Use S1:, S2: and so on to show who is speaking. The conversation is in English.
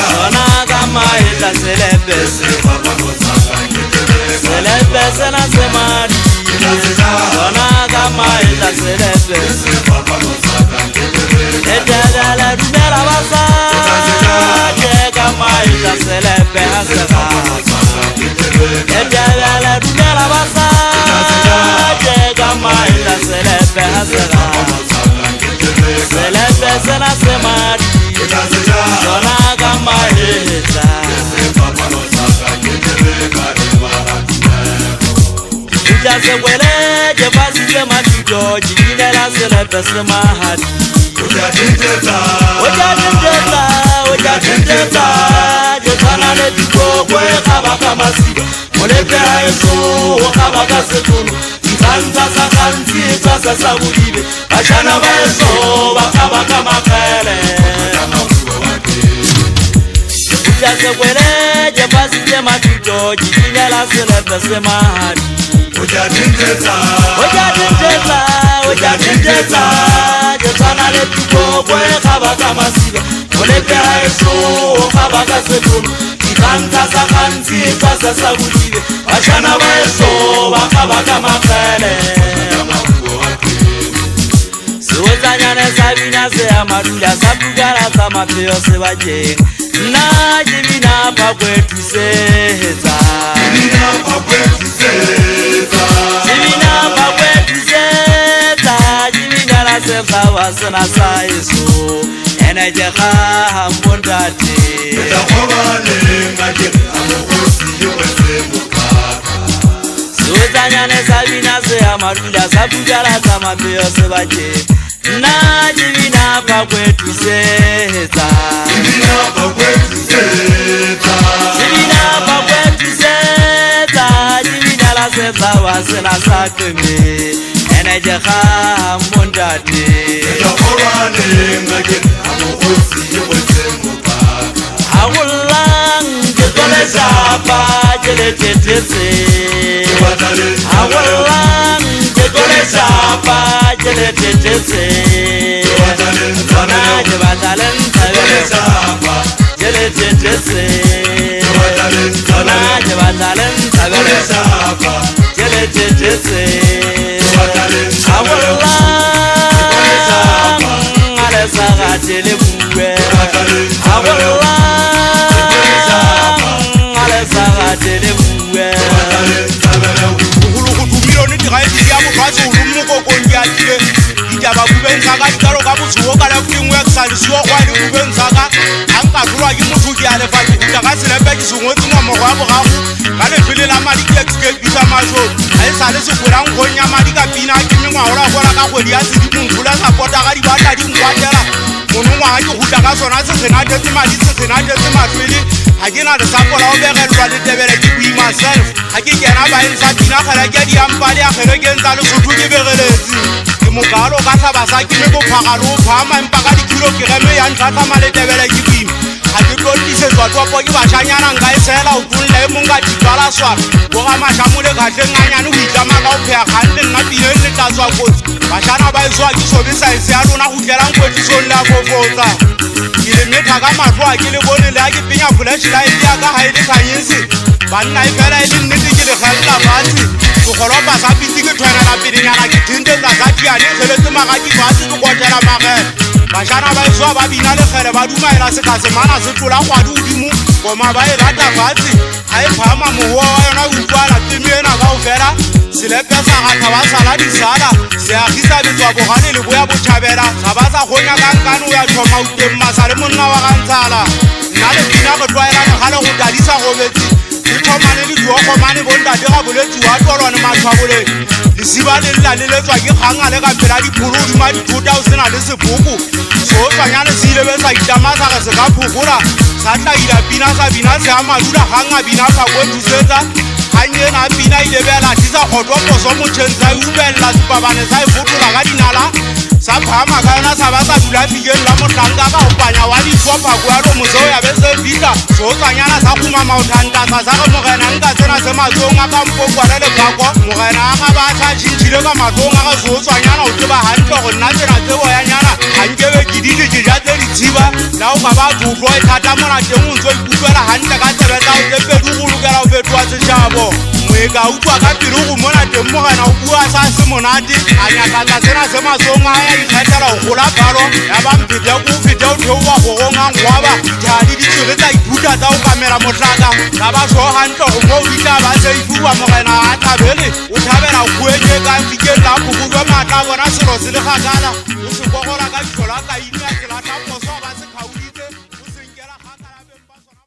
S1: Sona kama ita Celebes na semari Sona kama ita celebes Edala rumela basa Kama ita celebes Edala rumela basa Kama ita celebes Celebes na semari Sona kama ita Ujase wele jebasi sema tujo Jine la celebes mahadi Ojatinteta Jotana le tuko kwe kabaka masiga Moleke haeso kabaka setunu Ikanta sa kanti sasa sabulibe Bashana baeso bakabaka makele Ujase wele jebasi sema tujo Jine la celebes mahadi Ojatinteta Jotana le tuko kwe kabaka masiga Moleke haeso kabaka setunu Ikanta sa kanti sasa sabulibe Bashana baeso bakabaka makele Siwezanyane sabina se amaduja Sabugara sama peo se waje Na jibina pa kwetu seza Jibina pa kwetu seza Jibina la seza wasana sa yesu Ene jeka hambondate Siwezanyane sabina se amaduja Sabugara sama peo se waje Na jibina pa kwetu seza Jibina pa kwetu seza Jibina la seza wasena sakeme Ene jeka mondate Awulang jekole japa jele tetese Awulang jekole japa jele tetese Zona jebatalen tabele japa jele tetese Zona jebatalen tabele japa jele tetese Awulang alesaga jele buwe Awulang alesaga jele buwe
S2: Ukulukutumilo nitigaisi ya mukwazi ulumuko konjatile Ijaba kubenzaka ikalo kabuzuwo kala kutimwe kusalisuwa kwali kubenzaka Ankakulwa kimutuki alefati Utakasi lepeji sungoti mwamo kwa bukaku Kale fili la maliki ekske bisa majo Aisalisi kura nkonya malika pina Kimi mwa ora kwa kakweli asidi mungula Sapota kari bata di mkwatela Munu mwa haji hutaka sona Sisenate sima twili Hajina de sapola obere lwa de tebere kiwi myself Haji jena ba insa tina khala jadi ampali akhere genza le sutu ke begelezi Kimugalo kasa basaki me go phagalo phama mpaka dikilo kireme ya ntata male tebere kiwi Haji totise zwatwa po ki bashanyana ngaisela ukunle munga dibala swa Boga mashamule kahle nganyana uhitama ka uphea khande ngapile le tazwa kotsi Bashana ba izwa ki sobisa ise ya lona utlela nkwethi sonla fofotsa Kile metha ka mahlo a ke le bone le a ke penya flashlight ya ka ha ile kanyisi banna ifela ile nnete ke le khalla batsi go goloba sa pitsi ke tshwana la pedinyana ke thinte tsa zatiane geletse magaki batsi go kotela magele bashana ba iswa ba bina le kgele ba dumaela se ka semana se tlola gwadi udimo goma ba e rata batsi a e phama mowa wa yona utlwala temiena ka ofela selepe sa gatha ba sala disala se agisa betswa bogane le boya botšhabela ga ba sa kgonya ka nkane o ya thoma uteng masa le monna wa gantsala nna le pina go tlwaelane ga le go dadisa gobetsi le thomane le duogomane bontate ga boletsi wa tolwane matlho a boledi lesiba le lela le letswa ke kgang a le ka phela dipholo dima dithota o sena le seboko seo tswanyane se ilebetsa itamasa ge se ka phogola sa tlaila pina sa bina se a madula gang a bina phakothusetsa Hanyena pina ilebela tisa kgotoposo motšhentsa e upelela sepabane sa e fotola ka dinala sa phama ka yona sa ba sa dula fikeng la motlanka ka opanya wa dithopa kualo moseo ya be se fihla sootswanyana sa kgoma maothantasa sa ge mogena nka tsena se matsong a ka mpokwana lephako mogena a ga ba sa tšhintšhile ka matlong a ge sootswanyana o tseba gantle go nna tsena tseboyanyana ga nkebe ke dile ke ja tse ditshiba la o ka ba tlotlo e thata mona teng o ntse o ikutlwela gantle ka tsebetsa o tse pedi go lokela o fetoa setšhabo moeka utlwa ka pele go mona teng mogena o bua sa se monate a nyatlatla tsena se matsong a ya ikgethela go gola phalo ya bampete ko fete o theoa gogongang goaba dithadi di tswele tsa iphuta tsa o kamela motlaka ka ba so gantle go mo o ditla ba seifuwa mogena a thabele o thabela kueke ka fikeng la phokojwa maatla a bona selo se le gakala o se kogora ka ditlhola ka ine a tselatla poso ba se kgaoditse o senkela gakala beng ba sona